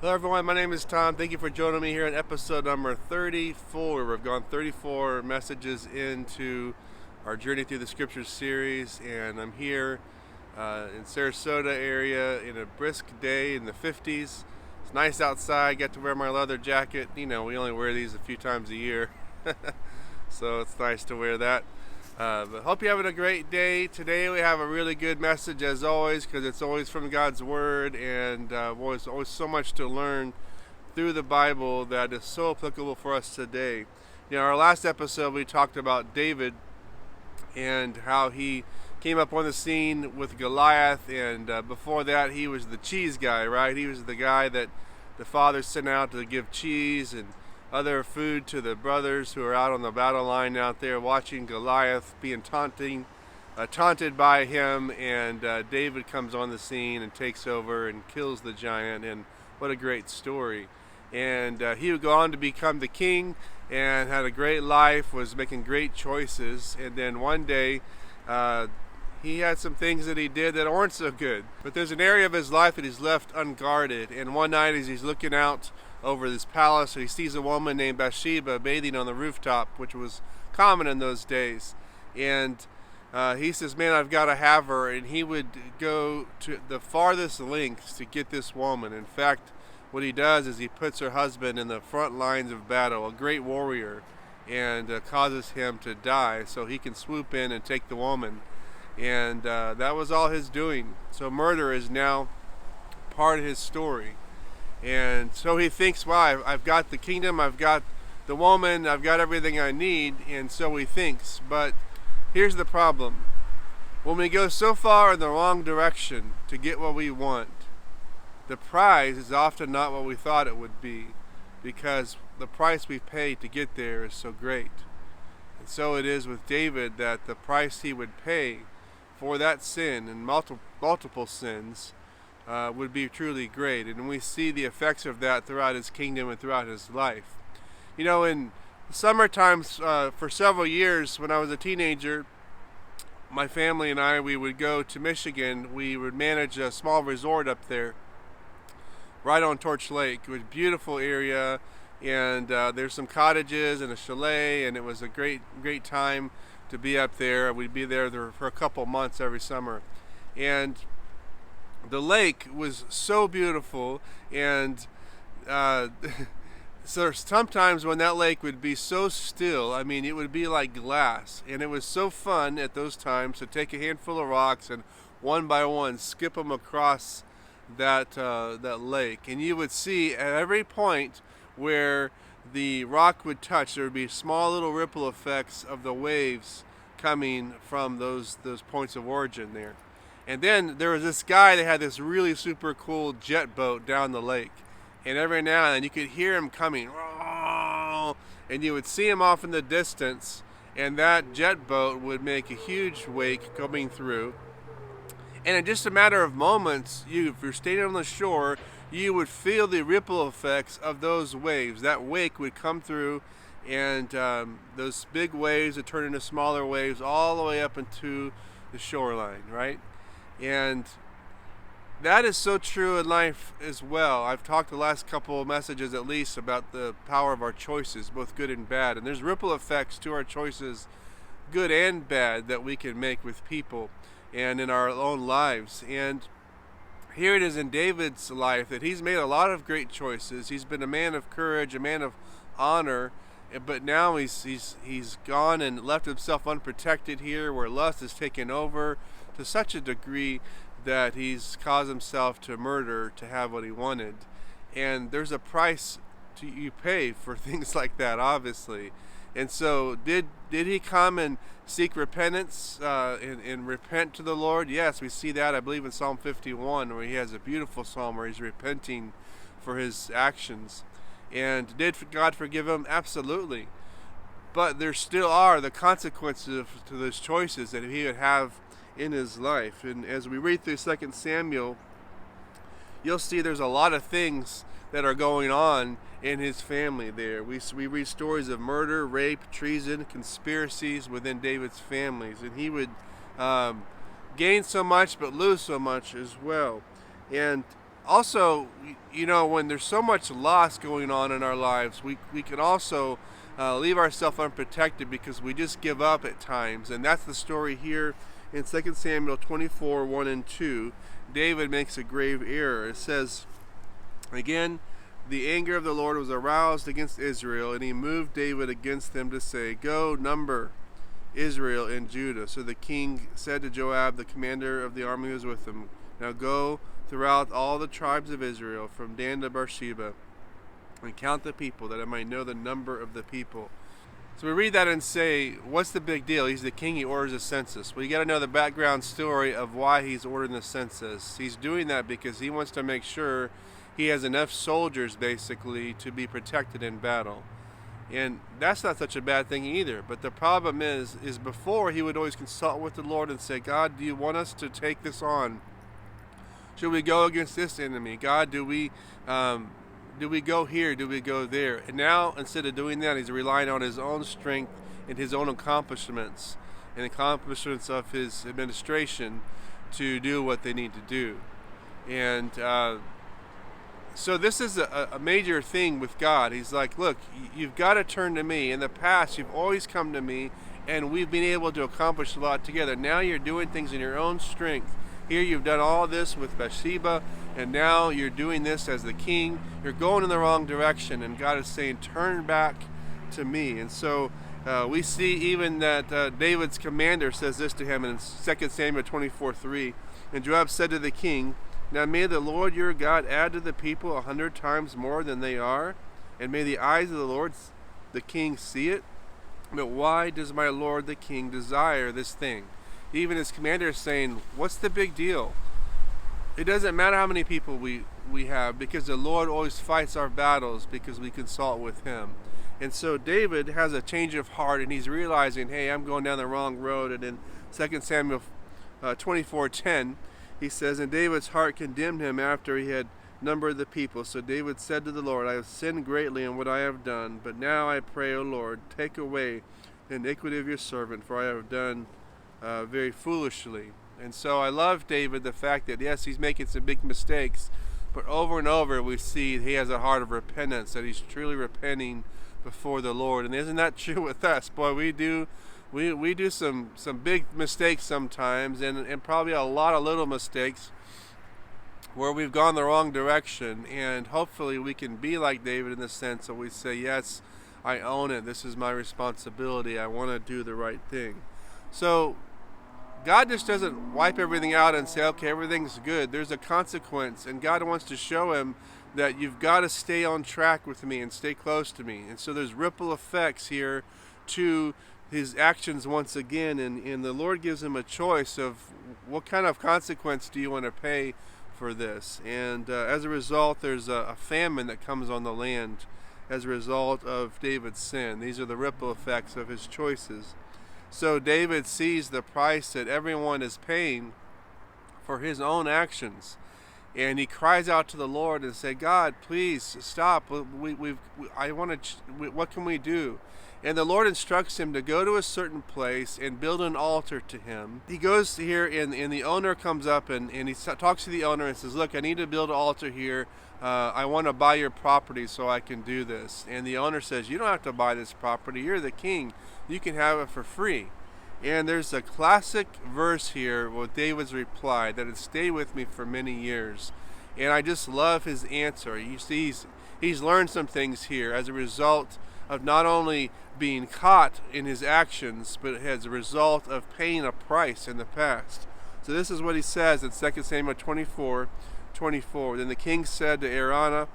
Hello everyone, my name is Tom. Thank you for joining me here in episode number 34. We've gone 34 messages into our Journey Through the Scriptures series, and I'm here in Sarasota area in a brisk day in the 50s. It's nice outside, get to wear my leather jacket. You know, we only wear these a few times a year, so it's nice to wear that. But hope you're having a great day. Today we have a really good message as always, because it's always from God's Word, and always so much to learn through the Bible that is so applicable for us today. You know, our last episode we talked about David and how he came up on the scene with Goliath, and before that he was the cheese guy, right? He was the guy that the father sent out to give cheese and other food to the brothers who are out on the battle line out there watching Goliath being taunted by him, and David comes on the scene and takes over and kills the giant, and what a great story. And he would go on to become the king and had a great life, was making great choices, and then one day he had some things that he did that aren't so good. But there's an area of his life that he's left unguarded, and one night as he's looking out over this palace, he sees a woman named Bathsheba bathing on the rooftop, which was common in those days. And he says, man, I've got to have her. And he would go to the farthest lengths to get this woman. In fact, what he does is he puts her husband in the front lines of battle, a great warrior, and causes him to die so he can swoop in and take the woman. And that was all his doing. So murder is now part of his story. And so he thinks, wow, I've got the kingdom, I've got the woman, I've got everything I need, and so he thinks. But here's the problem. When we go so far in the wrong direction to get what we want, the prize is often not what we thought it would be, because the price we pay to get there is so great. And so it is with David, that the price he would pay for that sin and multiple sins would be truly great. And we see the effects of that throughout his kingdom and throughout his life. You know, in summer times, for several years when I was a teenager, my family and I, we would go to Michigan. We would manage a small resort up there right on Torch Lake. It was a beautiful area, and there's some cottages and a chalet, and it was a great time to be up there. We'd be there for a couple months every summer. And the lake was so beautiful, and so sometimes when that lake would be so still, I mean, it would be like glass, and it was so fun at those times to take a handful of rocks and one by one skip them across that lake, and you would see at every point where the rock would touch, there would be small little ripple effects of the waves coming from those points of origin there. And then there was this guy that had this really super cool jet boat down the lake. And every now and then you could hear him coming. And you would see him off in the distance. And that jet boat would make a huge wake coming through. And in just a matter of moments, if you're standing on the shore, you would feel the ripple effects of those waves. That wake would come through, and those big waves would turn into smaller waves all the way up into the shoreline, right? And that is so true in life as well. I've talked the last couple of messages at least about the power of our choices, both good and bad. And there's ripple effects to our choices, good and bad, that we can make with people and in our own lives. And here it is in David's life that he's made a lot of great choices. He's been a man of courage, a man of honor, but now he's gone and left himself unprotected here, where lust has taken over to such a degree that he's caused himself to murder to have what he wanted. And there's a price you pay for things like that, obviously. And so did he come and seek repentance and repent to the Lord? Yes, we see that, I believe, in Psalm 51, where he has a beautiful psalm where he's repenting for his actions. And did God forgive him? Absolutely. But there still are the consequences to those choices that he would have in his life. And as we read through 2 Samuel, you'll see there's a lot of things that are going on in his family there. We read stories of murder, rape, treason, conspiracies within David's families, and he would gain so much but lose so much as well. And Also, when there's so much loss going on in our lives, we can also leave ourselves unprotected because we just give up at times. And that's the story here in 2 Samuel 24, 1 and 2. David makes a grave error. It says, again, the anger of the Lord was aroused against Israel, and he moved David against them to say, go, number Israel and Judah. So the king said to Joab, the commander of the army who was with him, now go throughout all the tribes of Israel, from Dan to Beersheba, and count the people, that I might know the number of the people. So we read that and say, what's the big deal? He's the king, he orders a census. Well, you got to know the background story of why he's ordering the census. He's doing that because he wants to make sure he has enough soldiers, basically, to be protected in battle. And that's not such a bad thing either. But the problem is before he would always consult with the Lord and say, God, do you want us to take this on? Should we go against this enemy? God, do we go here? Do we go there? And now, instead of doing that, he's relying on his own strength and his own accomplishments and accomplishments of his administration to do what they need to do. And so this is a major thing with God. He's like, look, you've got to turn to me. In the past, you've always come to me, and we've been able to accomplish a lot together. Now you're doing things in your own strength. Here you've done all this with Bathsheba, and now you're doing this as the king. You're going in the wrong direction, and God is saying, turn back to me. And so we see even that David's commander says this to him in 2 Samuel 24:3. And Joab said to the king, now may the Lord your God add to the people 100 times more than they are, and may the eyes of the Lord the king see it. But why does my lord the king desire this thing? Even his commander is saying, what's the big deal? It doesn't matter how many people we have, because the Lord always fights our battles because we consult with him. And so David has a change of heart, and he's realizing, hey, I'm going down the wrong road. And in 2 Samuel 24:10, he says, and David's heart condemned him after he had numbered the people. So David said to the Lord, I have sinned greatly in what I have done, but now I pray, O Lord, take away the iniquity of your servant, for I have done very foolishly. And so I love David, the fact that, yes, he's making some big mistakes, but over and over we see he has a heart of repentance, that he's truly repenting before the Lord. And isn't that true with us? Boy, we do some big mistakes sometimes, and probably a lot of little mistakes where we've gone the wrong direction. And hopefully we can be like David in the sense that we say, yes, I own it. This is my responsibility. I want to do the right thing. So God just doesn't wipe everything out and say, okay, everything's good. There's a consequence, and God wants to show him that you've got to stay on track with me and stay close to me. And so there's ripple effects here to his actions once again, and the Lord gives him a choice of what kind of consequence do you want to pay for this. And as a result, there's a famine that comes on the land as a result of David's sin. These are the ripple effects of his choices. So David sees the price that everyone is paying for his own actions, and he cries out to the Lord and says, God, please stop. What can we do? And the Lord instructs him to go to a certain place and build an altar to him. He goes here, and the owner comes up, and he talks to the owner and says, look, I need to build an altar here. I want to buy your property so I can do this. And the owner says, you don't have to buy this property. You're the king. You can have it for free. And there's a classic verse here with David's reply that has stayed with me for many years. And I just love his answer. You see, he's learned some things here as a result of not only being caught in his actions, but as a result of paying a price in the past. So this is what he says in 2 Samuel 24:24. Then the king said to Araunah,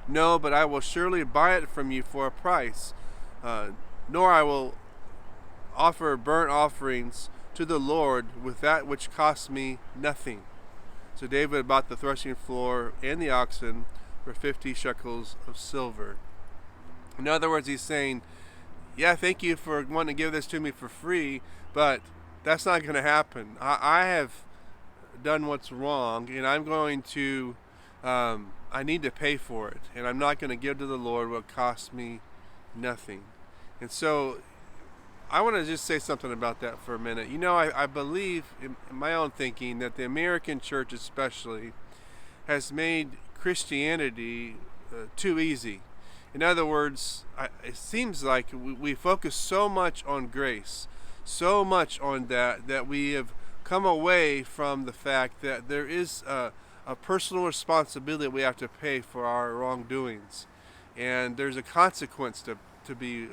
no, but I will surely buy it from you for a price, nor I will offer burnt offerings to the Lord with that which costs me nothing. So David bought the threshing floor and the oxen for 50 shekels of silver. In other words, he's saying, yeah, thank you for wanting to give this to me for free, but that's not going to happen. I have done what's wrong, and I'm going to, I need to pay for it, and I'm not going to give to the Lord what costs me nothing. And so I want to just say something about that for a minute. You know, I believe in my own thinking that the American church especially has made Christianity too easy. In other words, it seems like we focus so much on grace, so much on that we have come away from the fact that there is a personal responsibility we have to pay for our wrongdoings. And there's a consequence to be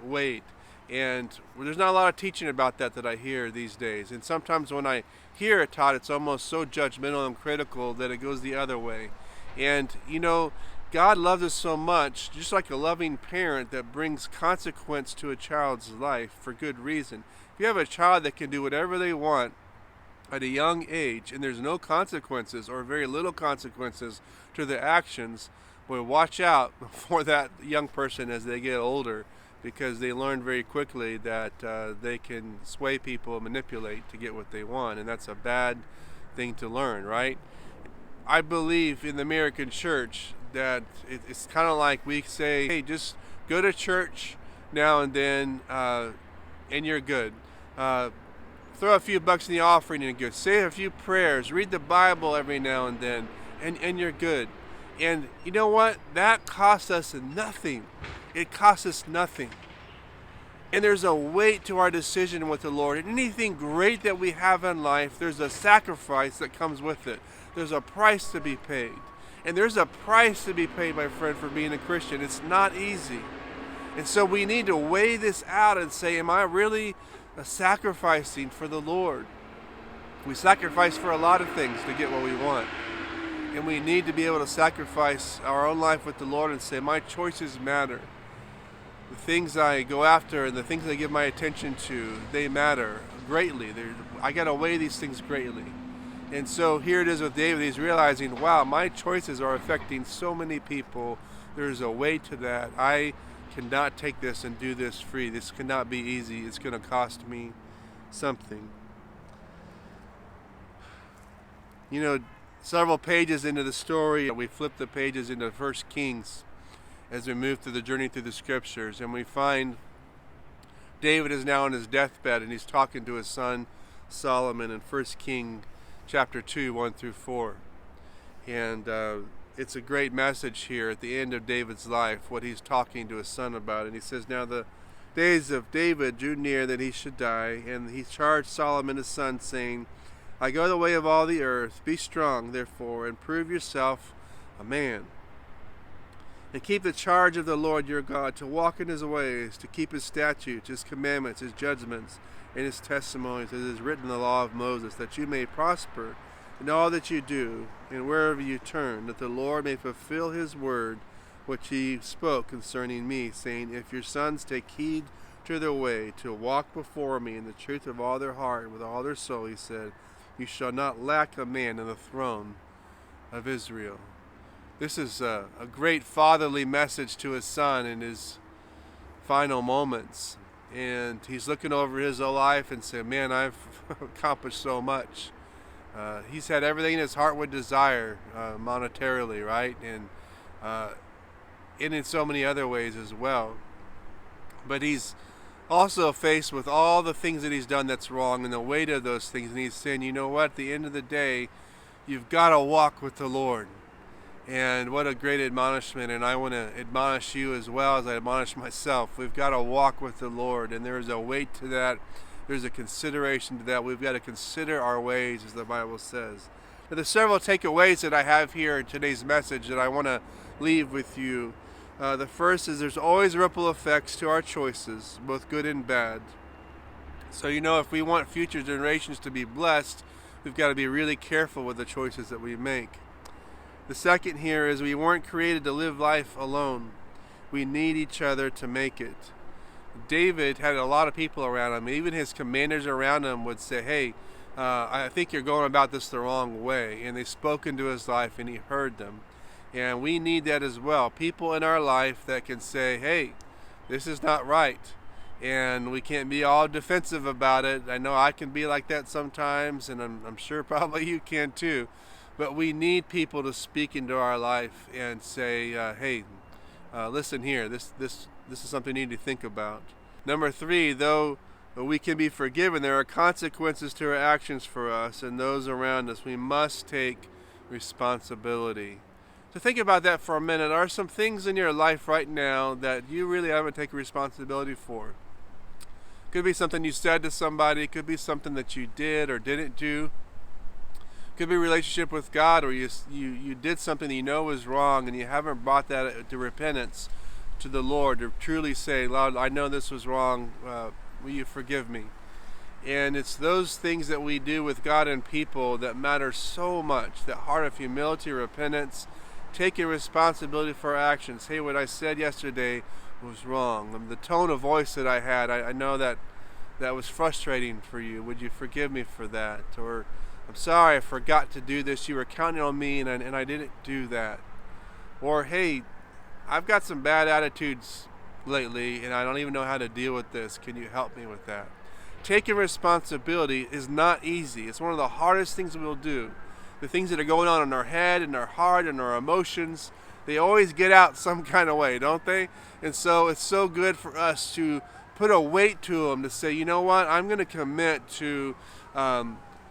weighed. And there's not a lot of teaching about that I hear these days. And sometimes when I hear it taught, it's almost so judgmental and critical that it goes the other way. And, God loves us so much, just like a loving parent that brings consequence to a child's life for good reason. If you have a child that can do whatever they want at a young age and there's no consequences or very little consequences to their actions, boy, watch out for that young person as they get older, because they learn very quickly that they can sway people and manipulate to get what they want, and that's a bad thing to learn, right? I believe in the American church that it's kind of like we say, hey, just go to church now and then and you're good. Throw a few bucks in the offering and you're good. Say a few prayers, read the Bible every now and then, and you're good. And you know what? That costs us nothing. It costs us nothing. And there's a weight to our decision with the Lord. And anything great that we have in life, there's a sacrifice that comes with it. There's a price to be paid. And there's a price to be paid, my friend, for being a Christian. It's not easy. And so we need to weigh this out and say, am I really sacrificing for the Lord? We sacrifice for a lot of things to get what we want. And we need to be able to sacrifice our own life with the Lord and say, my choices matter. The things I go after and the things I give my attention to, they matter greatly. I got to weigh these things greatly. And so here it is with David. He's realizing, wow, my choices are affecting so many people. There's a weight to that. I cannot take this and do this free. This cannot be easy. It's going to cost me something. Several pages into the story, we flip the pages into 1 Kings as we move through the journey through the scriptures, and we find David is now on his deathbed and he's talking to his son Solomon in 1 Kings chapter 2, 1 through 4. And it's a great message here at the end of David's life, what he's talking to his son about. And he says, now the days of David drew near that he should die, and he charged Solomon his son, saying, I go the way of all the earth. Be strong, therefore, and prove yourself a man. And keep the charge of the Lord your God, to walk in his ways, to keep his statutes, his commandments, his judgments, and his testimonies, as is written in the law of Moses, that you may prosper in all that you do, and wherever you turn, that the Lord may fulfill his word, which he spoke concerning me, saying, if your sons take heed to their way, to walk before me in the truth of all their heart and with all their soul, he said, you shall not lack a man in the throne of Israel. This is a great fatherly message to his son in his final moments. And he's looking over his whole life and saying, man, I've accomplished so much. He's had everything his heart would desire monetarily, right? And in so many other ways as well. But he's also faced with all the things that he's done that's wrong and the weight of those things. And he's saying, you know what? At the end of the day, you've got to walk with the Lord. And what a great admonishment, and I want to admonish you as well as I admonish myself. We've got to walk with the Lord, and there's a weight to that. There's a consideration to that. We've got to consider our ways, as the Bible says. Now, there's several takeaways that I have here in today's message that I want to leave with you. The first is there's always ripple effects to our choices, both good and bad. So, if we want future generations to be blessed, we've got to be really careful with the choices that we make. The second here is we weren't created to live life alone. We need each other to make it. David had a lot of people around him. Even his commanders around him would say, hey, I think you're going about this the wrong way. And they spoke into his life and he heard them. And we need that as well. People in our life that can say, hey, this is not right. And we can't be all defensive about it. I know I can be like that sometimes, and I'm sure probably you can too. But we need people to speak into our life and say, hey, listen here, this is something you need to think about. Number 3, though we can be forgiven, there are consequences to our actions for us and those around us. We must take responsibility. So think about that for a minute. Are some things in your life right now that you really haven't taken responsibility for? Could be something you said to somebody. Could be something that you did or didn't do. Could be a relationship with God, or you did something that you know was wrong and you haven't brought that to repentance to the Lord to truly say, Lord, I know this was wrong. Will you forgive me? And it's those things that we do with God and people that matter so much. That heart of humility, repentance, taking responsibility for our actions. Hey, what I said yesterday was wrong. The tone of voice that I had, I know that was frustrating for you. Would you forgive me for that? Or, I'm sorry, I forgot to do this. You were counting on me and I didn't do that. Or, hey, I've got some bad attitudes lately and I don't even know how to deal with this. Can you help me with that? Taking responsibility is not easy. It's one of the hardest things we'll do. The things that are going on in our head and our heart and our emotions, they always get out some kind of way, don't they? And so it's so good for us to put a weight to them, to say, you know what, I'm going to commit to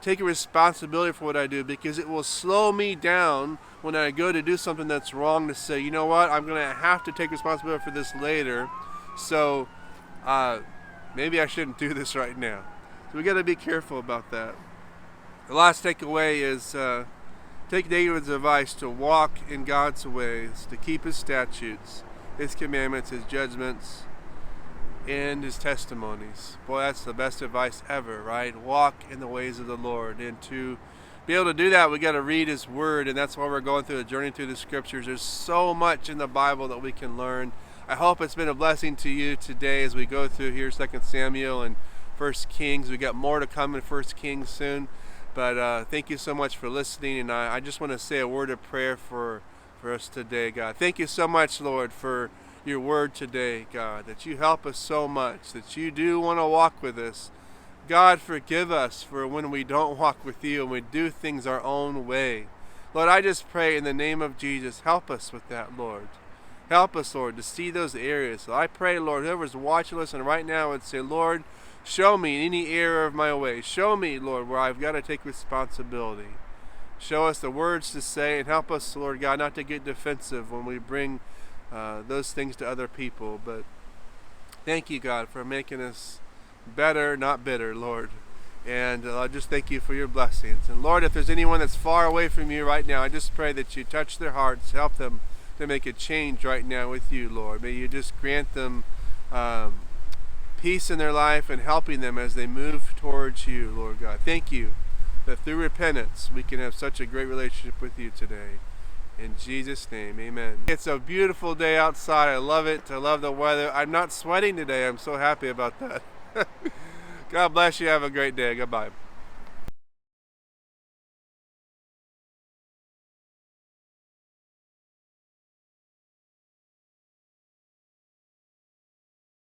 taking responsibility for what I do, because it will slow me down when I go to do something that's wrong, to say, you know what, I'm going to have to take responsibility for this later. So maybe I shouldn't do this right now. So we got to be careful about that. The last takeaway is take David's advice to walk in God's ways, to keep His statutes, His commandments, His judgments, and His testimonies. Boy, that's the best advice ever, right? Walk in the ways of the Lord. And to be able to do that, we got to read His Word, and that's why we're going through a journey through the Scriptures. There's so much in the Bible that we can learn. I hope it's been a blessing to you today as we go through here 2 Samuel and 1 Kings. We got more to come in 1 Kings soon. But thank you so much for listening, and I just want to say a word of prayer for us today, God. Thank you so much, Lord, for your word today, God, that you help us so much, that you do want to walk with us. God, forgive us for when we don't walk with you and we do things our own way. Lord, I just pray in the name of Jesus, help us with that, Lord. Help us, Lord, to see those areas. So I pray, Lord, whoever's watching us and right now would say, Lord, show me any error of my way. Show me, Lord, where I've got to take responsibility. Show us the words to say, and help us, Lord God, not to get defensive when we bring those things to other people. But thank you, God, for making us better, not bitter, Lord. And I just thank you for your blessings. And Lord, if there's anyone that's far away from you right now, I just pray that you touch their hearts, help them to make a change right now with you, Lord. May you just grant them peace in their life and helping them as they move towards you, Lord God. Thank you that through repentance we can have such a great relationship with you today. In Jesus' name, amen. It's a beautiful day outside. I love it. I love the weather. I'm not sweating today. I'm so happy about that. God bless you. Have a great day. Goodbye.